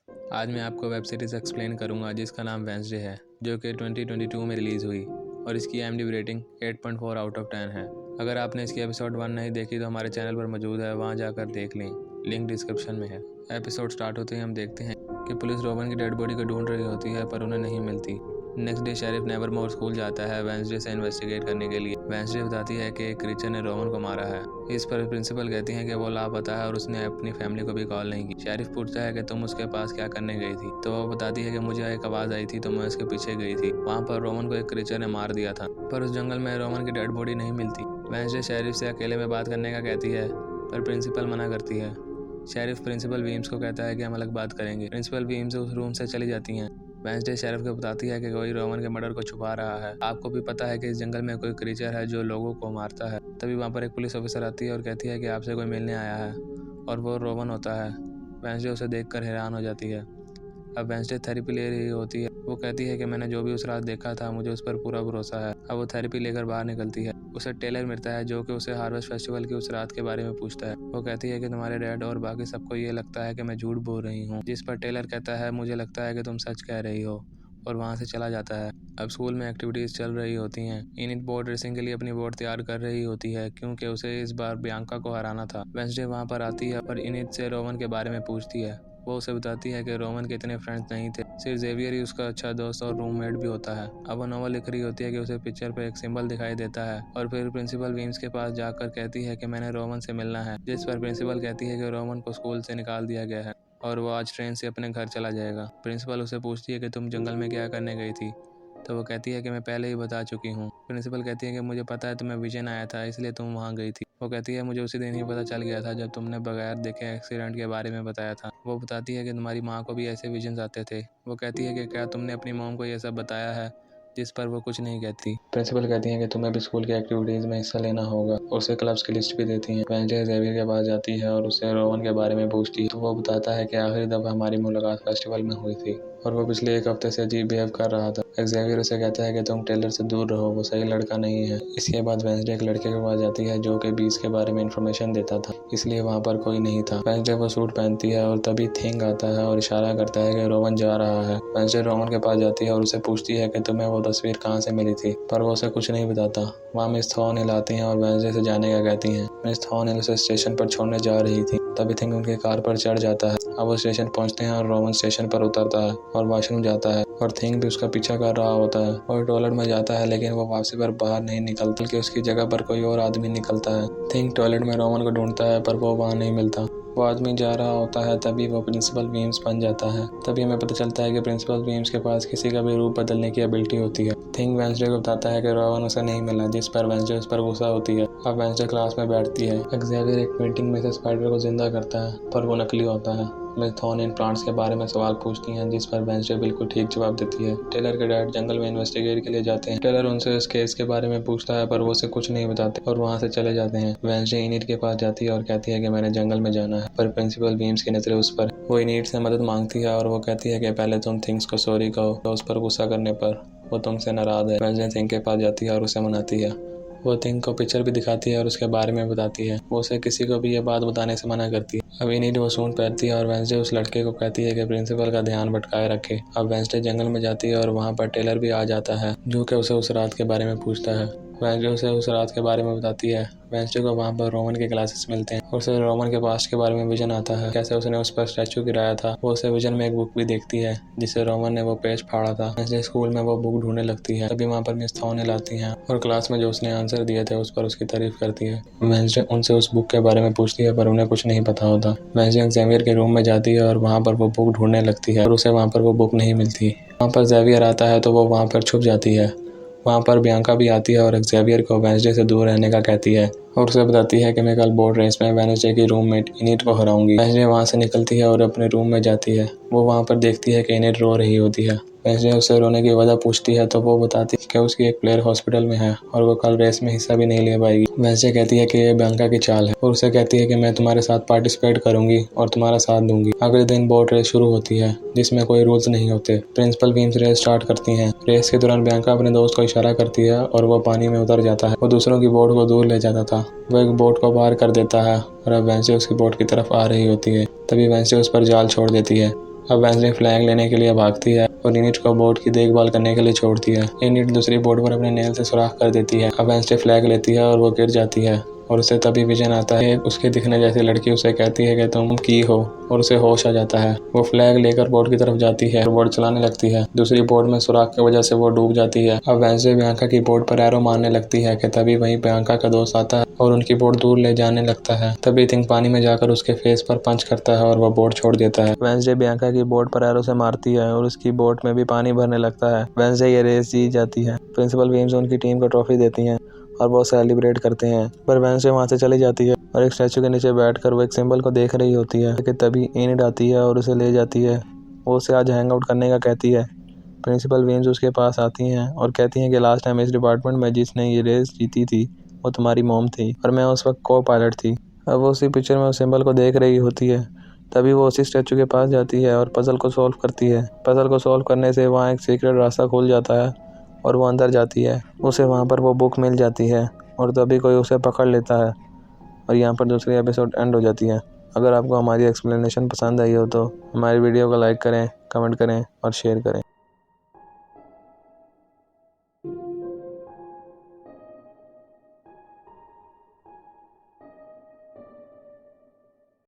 आज मैं आपको वेब सीरीज़ एक्सप्लेन करूंगा जिसका नाम वेंसडे है, जो कि 2022 में रिलीज़ हुई और इसकी IMDb रेटिंग 8.4 आउट ऑफ 10 है। अगर आपने इसकी एपिसोड 1 नहीं देखी तो हमारे चैनल पर मौजूद है, वहां जाकर देख लें, लिंक डिस्क्रिप्शन में है। एपिसोड स्टार्ट होते ही हम देखते हैं कि पुलिस रोवन की डेड बॉडी को ढूंढ रही होती है पर उन्हें नहीं मिलती। Next day sheriff Nevermore school जाता है वेंसडे से इन्वेस्टिगेट करने के लिए। वेंसडे बताती है कि एक क्रीचर ने रोवन को मारा है। इस पर प्रिंसिपल कहती हैं कि वो लापता है और उसने अपनी फैमिली को भी कॉल नहीं की। शेरिफ पूछता है कि तुम उसके पास क्या करने गई थी, तो वो बताती है कि मुझे एक आवाज़ आई थी तो मैं उसके पीछे गई थी। वहाँ पर रोवन को एक क्रीचर ने मार दिया था, पर उस जंगल में रोवन की डेड बॉडी नहीं मिलती। वेंसडे शेरिफ से अकेले में बात करने का कहती है पर प्रिंसिपल मना करती है। शेरिफ प्रिंसिपल वीम्स को कहता है कि हम अलग बात करेंगे। प्रिंसिपल वीम्स उस रूम से चली जाती हैं। वेंसडे शेरिफ को बताती है कि कोई रोवन के मर्डर को छुपा रहा है। आपको भी पता है कि इस जंगल में कोई क्रीचर है जो लोगों को मारता है। तभी वहाँ पर एक पुलिस ऑफिसर आती है और कहती है कि आपसे कोई मिलने आया है और वो रोवन होता है। वेंसडे उसे देखकर हैरान हो जाती है। अब वेंसडे थेरेपी ले रही होती है। वो कहती है कि मैंने जो भी उस रात देखा था मुझे उस पर पूरा भरोसा है। अब वो थेरेपी लेकर बाहर निकलती है। उसे टेलर मिलता है जो कि उसे हार्वेस्ट फेस्टिवल की उस रात के बारे में पूछता है। वो कहती है कि तुम्हारे डैड और बाकी सबको ये लगता है कि मैं झूठ बोल रही हूँ, जिस पर टेलर कहता है मुझे लगता है कि तुम सच कह रही हो, और वहाँ से चला जाता है। अब स्कूल में एक्टिविटीज़ चल रही होती हैं। इनिट बोट रेसिंग के लिए अपनी बोट तैयार कर रही होती है क्योंकि उसे इस बार बियांका को हराना था। वेंसडे वहाँ पर आती है और इनिट से रोवन के बारे में पूछती है। वो उसे बताती है कि रोवन के इतने फ्रेंड्स नहीं थे, सिर्फ जेवियर ही उसका अच्छा दोस्त और रूममेट भी होता है। अब वो नॉवल लिख रही होती है कि उसे पिक्चर पे एक सिंबल दिखाई देता है और फिर प्रिंसिपल वीम्स के पास जाकर कहती है कि मैंने रोवन से मिलना है, जिस पर प्रिंसिपल कहती है कि रोवन को स्कूल से निकाल दिया गया है और वो आज ट्रेन से अपने घर चला जाएगा। प्रिंसिपल उसे पूछती है कि तुम जंगल में क्या करने गई थी, तो वो कहती है कि मैं पहले ही बता चुकी हूँ। प्रिंसिपल कहती है कि मुझे पता है तुम्हें विजन आया था इसलिए तुम वहाँ गई थी। वो कहती है मुझे उसी दिन ही पता चल गया था जब तुमने बगैर देखे एक्सीडेंट के बारे में बताया था। वो बताती है कि तुम्हारी माँ को भी ऐसे विजन्स आते थे। वो कहती है कि क्या तुमने अपनी मॉम को ये सब बताया है, जिस पर वो कुछ नहीं कहती। प्रिंसिपल कहती है कि तुम्हें भी स्कूल की एक्टिविटीज़ में हिस्सा लेना होगा। उसे क्लब्स की लिस्ट भी देती हैं। वेंसडे जेवियर के पास जाती है और उससे रोवन के बारे में पूछती है, तो वो बताता है कि आखिरी दफ़ा हमारी मुलाकात फेस्टिवल में हुई थी और वो पिछले एक हफ्ते से अजीब बिहेव कर रहा था। जेवियर उसे कहता है कि तुम टेलर से दूर रहो, वो सही लड़का नहीं है। इसके बाद वेंसडे एक लड़के के पास जाती है जो कि बीस के बारे में इंफॉर्मेशन देता था, इसलिए वहाँ पर कोई नहीं था। वेंसडे वो सूट पहनती है और तभी थिंग आता है और इशारा करता है कि रोवन जा रहा है। वेंसडे रोवन के पास जाती है और उसे पूछती है कि तुम्हें वो तस्वीर कहाँ से मिली थी, पर वो उसे कुछ नहीं बताता। वहाँ मिस थॉर्नहिल आती हैं और वेंसडे से जाने का कहती हैं। मिस थॉर्नहिल उसे स्टेशन पर छोड़ने जा रही थी, तभी थिंग उनकी कार पर चढ़ जाता है। अब वो स्टेशन पहुँचते हैं और रोवन स्टेशन पर उतरता है और वॉशरूम जाता है और थिंग भी उसका पीछा कर रहा होता है और टॉयलेट में जाता है, लेकिन वो वापसी पर बाहर नहीं निकलता बल्कि उसकी जगह पर कोई और आदमी निकलता है। थिंग टॉयलेट में रोवन को ढूंढता है पर वो वहाँ नहीं मिलता। वो आदमी जा रहा होता है, तभी वो प्रिंसिपल वीम्स बन जाता है। तभी हमें पता चलता है कि प्रिंसिपल वीम्स के पास किसी का भी रूप बदलने की एबिलिटी होती है। थिंग वेंसडे को बताता है कि रोवन उसे नहीं मिला, जिस पर वेंसडे उस पर गुस्सा होती है। अब वेंसडे क्लास में बैठती है। एक्जेवियर एक पेंटिंग में से स्पाइडर को जिंदा करता है पर वो नकली होता है। मिस थॉर्नहिल प्लांट्स के बारे में सवाल पूछती हैं, जिस पर वेंसडे बिल्कुल ठीक जवाब देती है। टेलर के डैड जंगल में इन्वेस्टिगेट के लिए जाते हैं। टेलर उनसे इस केस के बारे में पूछता है पर वो उसे कुछ नहीं बताते और वहाँ से चले जाते हैं। वेंसडे इनिट के पास जाती है और कहती है कि मैंने जंगल में जाना है, पर प्रिंसिपल वीम्स की नजरें उस पर। वो इनिट से मदद मांगती है और वो कहती है कि पहले तुम थिंग्स को सॉरी कहो, तो उस पर गुस्सा करने पर वो तुमसे नाराज है। वेंसडे थिंग के पास जाती है और उसे मनाती है। वो थिंग को पिक्चर भी दिखाती है और उसके बारे में बताती है। वो उसे किसी को भी ये बात बताने से मना करती है। अब इनिट वो सूट पहनती है और वेंसडे उस लड़के को कहती है कि प्रिंसिपल का ध्यान भटकाए रखे। अब वेंसडे जंगल में जाती है और वहाँ पर टेलर भी आ जाता है जो कि उसे उस रात के बारे में पूछता है। वेंसडे उसे उस रात के बारे में बताती है। वेंसडे को वहाँ पर रोमन के ग्लासेस मिलते हैं और उसे रोमन के पास्ट के बारे में विजन आता है, कैसे उसने उस पर स्टैचू गिराया था। वो उसे विजन में एक बुक भी देखती है जिसे रोमन ने वो पेज फाड़ा था। वेंसडे स्कूल में वो बुक ढूंढने लगती है, तभी वहाँ पर मिस थॉर्नहिल आती हैं और क्लास में जो उसने आंसर दिए थे उस पर उसकी तारीफ करती है। वेंसडे उनसे उस बुक के बारे में पूछती है पर उन्हें कुछ नहीं पता होता। वेंसडे जेवियर के रूम में जाती है और वहाँ पर वो बुक ढूंढने लगती है और उसे वहाँ पर वो बुक नहीं मिलती। वहाँ पर जेवियर आता है तो वो वहाँ पर छुप जाती है। वहाँ पर बियांका भी आती है और जेवियर को वेंसडे से दूर रहने का कहती है और उसे बताती है कि मैं कल बोर्ड रेस में वेंसडे की रूममेट इनिट को हराऊंगी। वेंसडे वहाँ से निकलती है और अपने रूम में जाती है। वो वहाँ पर देखती है कि इनिट रो रही होती है। वेंसडे उससे रोने की वजह पूछती है तो वो बताती है कि उसकी एक प्लेयर हॉस्पिटल में है और वो कल रेस में हिस्सा भी नहीं ले पाएगी। वेंसडे कहती है कि ये बियांका की चाल है और उसे कहती है कि मैं तुम्हारे साथ पार्टिसिपेट करूंगी और तुम्हारा साथ दूंगी। अगले दिन बोट रेस शुरू होती है जिसमें कोई रूल्स नहीं होते। प्रिंसिपल वीम्स रेस स्टार्ट करती हैं। रेस के दौरान बियांका अपने दोस्त को इशारा करती है और वो पानी में उतर जाता है। वो दूसरों की बोट को दूर ले जाता था। वो एक बोट को पार कर देता है और अब वेंसडे उसकी बोट की तरफ आ रही होती है। तभी वेंसडे उस पर जाल छोड़ देती है। अब वेंसडे फ्लैग लेने के लिए भागती है और इनिट को बोट की देखभाल करने के लिए छोड़ती है। इनिट दूसरी बोट पर अपने नेल से सुराख कर देती है। अब वेंसडे फ्लैग लेती है और वो गिर जाती है और उसे तभी विजन आता है। उसके दिखने जैसी लड़की उसे कहती है कि तुम की हो, और उसे होश आ जाता है। वो फ्लैग लेकर बोट की तरफ जाती है और बोट चलाने लगती है। दूसरी बोट में सुराख की वजह से वो डूब जाती है। अब वेंसडे बियांका की बोट पर एरो मारने लगती है कि तभी वहीं बियांका का दोस्त आता है और उनकी बोट दूर ले जाने लगता है। तभी थिंक पानी में जाकर उसके फेस पर पंच करता है और वह बोट छोड़ देता है। वेंसडे बियांका की बोट पर एरो से मारती है और उसकी बोट में भी पानी भरने लगता है। वेंसडे ये रेस जीत जाती है। प्रिंसिपल वीम्स उनकी टीम को ट्रॉफी देती हैं और वो सेलिब्रेट करते हैं, पर वेंसडे वहाँ से चली जाती है और एक स्टैचू के नीचे बैठकर वो एक सिंबल को देख रही होती है कि तभी एनिड आती है और उसे ले जाती है। वो उसे आज हैंग आउट करने का कहती है। प्रिंसिपल वीम्स उसके पास आती हैं और कहती हैं कि लास्ट टाइम इस डिपार्टमेंट में जिसने ये रेस जीती थी वो तुम्हारी मॉम थी और मैं उस वक्त को पायलट थी। अब वो उसी पिक्चर में उस सिंबल को देख रही होती है। तभी वो उसी स्टैचू के पास जाती है और पजल को सॉल्व करती है। पजल को सॉल्व करने से वहाँ एक सीक्रेट रास्ता खुल जाता है और वो अंदर जाती है। उसे वहाँ पर वो बुक मिल जाती है और तभी कोई उसे पकड़ लेता है और यहाँ पर दूसरी एपिसोड एंड हो जाती है। अगर आपको हमारी एक्सप्लेनेशन पसंद आई हो तो हमारी वीडियो को लाइक करें, कमेंट करें और शेयर करें।